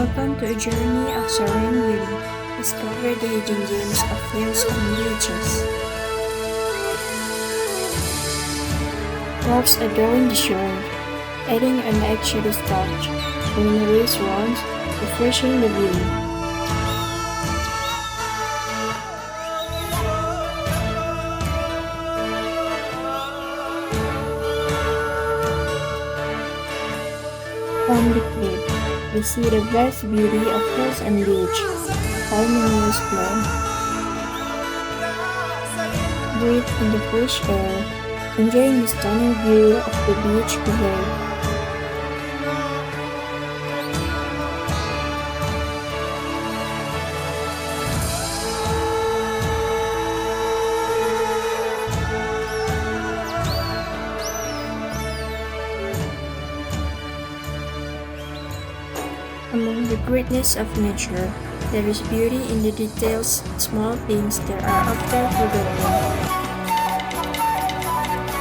Welcome to a journey of serene beauty. Discover the hidden gems of hills and villages. Rocks adorn the shore, adding an exotic touch. Greenery surrounds, refreshing the view. From the cliff, we see the vast beauty of hills and beach, harmonious blend. Breathe in the fresh air, enjoying the stunning view of the beach below. Among the greatness of nature, there is beauty in the details, small things that are often forgotten.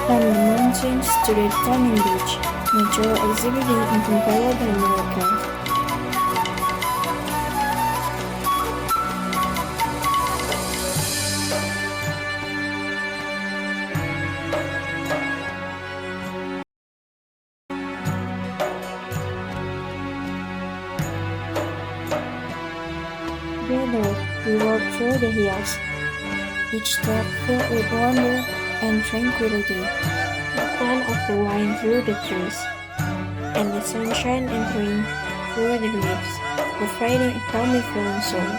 From the mountains to the stunning beach, nature exhibiting incomparable miracles. Together, we walk through the hills, each step filled with wonder and tranquility. The scent of the wine through the trees, and the sunshine entering through the leaves, providing a calming feeling soul.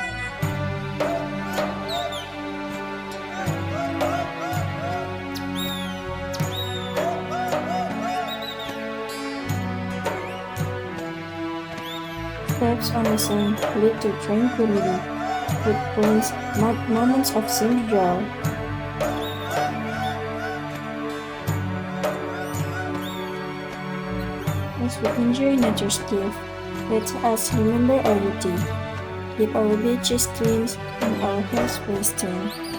Steps on the sand lead to tranquility, footprints mark moments of simple joy. As we enjoy nature's gift, let us remember our duty. Keep our beaches clean and our hills pristine.